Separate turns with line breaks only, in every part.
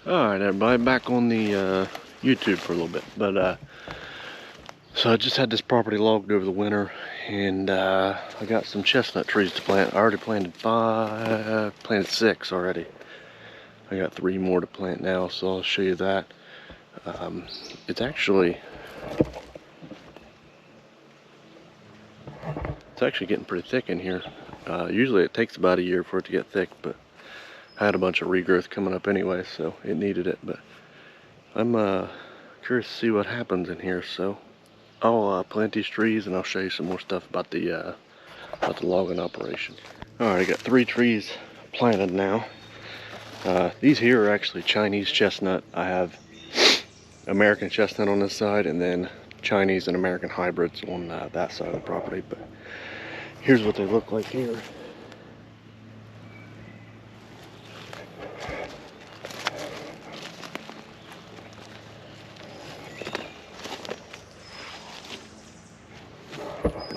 Alright everybody, back on the YouTube for a little bit, but so I just had this property logged over the winter, and I got some chestnut trees to plant. I already planted 6 already. I got 3 more to plant now, so I'll show you that. It's actually getting pretty thick in here. Usually it takes about a year for it to get thick, but I had a bunch of regrowth coming up anyway, so it needed it. But I'm curious to see what happens in here, so I'll plant these trees and I'll show you some more stuff about the logging operation. Alright, I got 3 trees planted now. These here are actually Chinese chestnut. I have American chestnut on this side, and then Chinese and American hybrids on that side of the property. But here's what they look like here.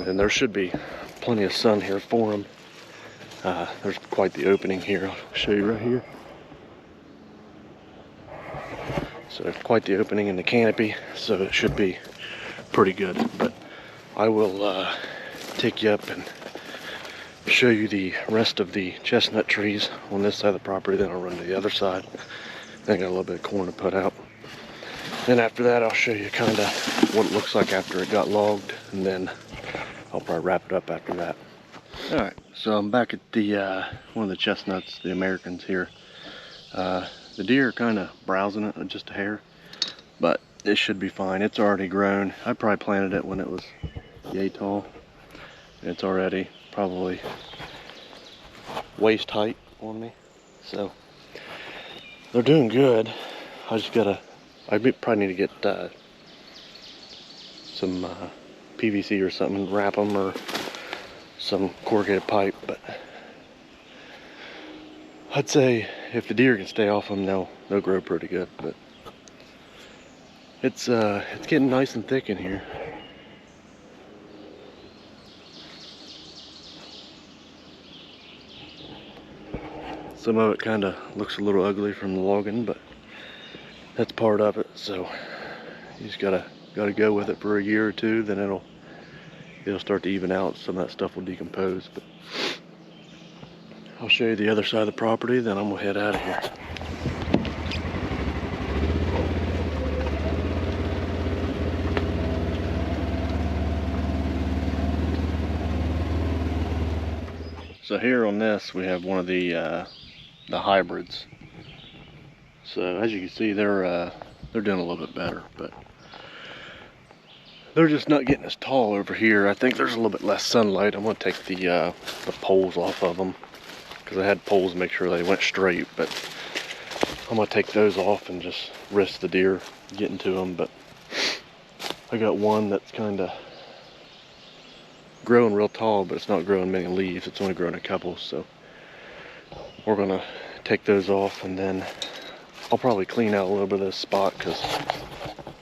And there should be plenty of sun here for them. There's quite the opening here. I'll show you right here. So quite the opening in the canopy, so it should be pretty good. But I will take you up and show you the rest of the chestnut trees on this side of the property. Then I'll run to the other side. Then I got a little bit of corn to put out. Then after that, I'll show you kind of what it looks like after it got logged, and then I'll probably wrap it up after that. Alright, so I'm back at the one of the chestnuts, the Americans here. The deer are kind of browsing it just a hair, but it should be fine. It's already grown. I probably planted it when it was yay tall. It's already probably waist height on me, so they're doing good. I probably need to get some PVC or something, wrap them, or some corrugated pipe. But I'd say if the deer can stay off them, they'll grow pretty good. But it's getting nice and thick in here. Some of it kind of looks a little ugly from the logging, but that's part of it. So you just gotta go with it for a year or two, then it'll start to even out. Some of that stuff will decompose. But I'll show you the other side of the property, then I'm gonna head out of here. So here on this, we have one of the hybrids. So as you can see, they're doing a little bit better, but they're just not getting as tall over here. I think there's a little bit less sunlight. I'm gonna take the poles off of them, because I had poles to make sure they went straight, but I'm gonna take those off and just risk the deer getting to them. But I got one that's kind of growing real tall, but it's not growing many leaves. It's only growing a couple, so we're gonna take those off, and then I'll probably clean out a little bit of this spot, because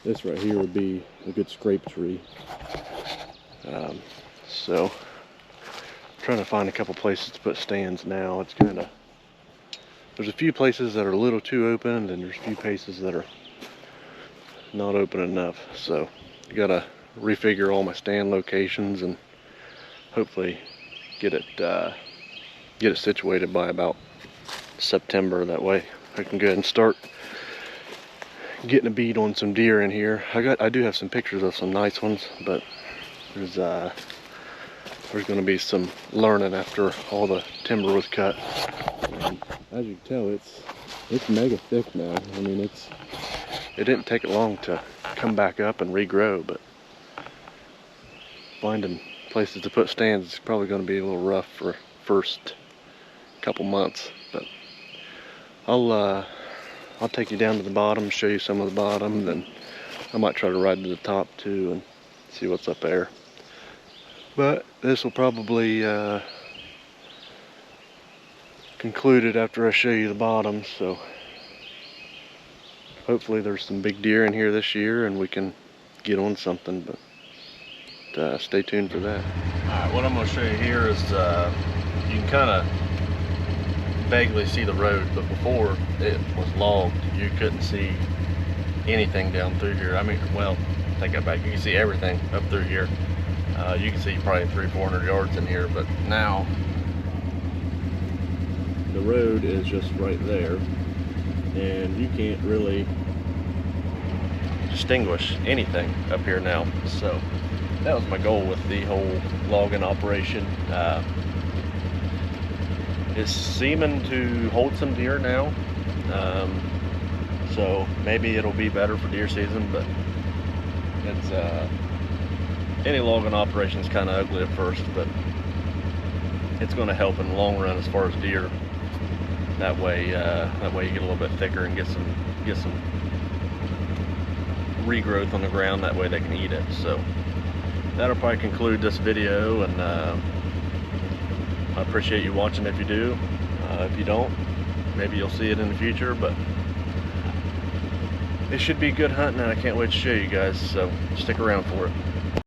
this right here would be a good scrape tree. So I'm trying to find a couple places to put stands now. It's kind of, there's a few places that are a little too open, and there's a few places that are not open enough. So I gotta refigure all my stand locations and hopefully get it situated by about September. That way I can go ahead and start getting a bead on some deer in here. I do have some pictures of some nice ones, but there's going to be some learning after all the timber was cut. And as you can tell, it's mega thick now. I mean, it didn't take it long to come back up and regrow, but finding places to put stands is probably going to be a little rough for first couple months. But I'll take you down to the bottom, show you some of the bottom, then I might try to ride to the top too and see what's up there. But this will probably conclude it after I show you the bottom, so hopefully there's some big deer in here this year and we can get on something, but stay tuned for that. Alright, what I'm going to show you here is you can kind of vaguely see the road, but before it was logged, you couldn't see anything down through here. I mean, well, take that back. You can see everything up through here. You can see probably 300-400 yards in here, but now the road is just right there, and you can't really distinguish anything up here now. So that was my goal with the whole logging operation. It's seeming to hold some deer now, so maybe it'll be better for deer season, but it's any logging operation is kind of ugly at first, but it's going to help in the long run as far as deer. That way you get a little bit thicker and get some regrowth on the ground. That way they can eat it. So that'll probably conclude this video, and I appreciate you watching if you do. If you don't, maybe you'll see it in the future, but it should be good hunting, and I can't wait to show you guys, so stick around for it.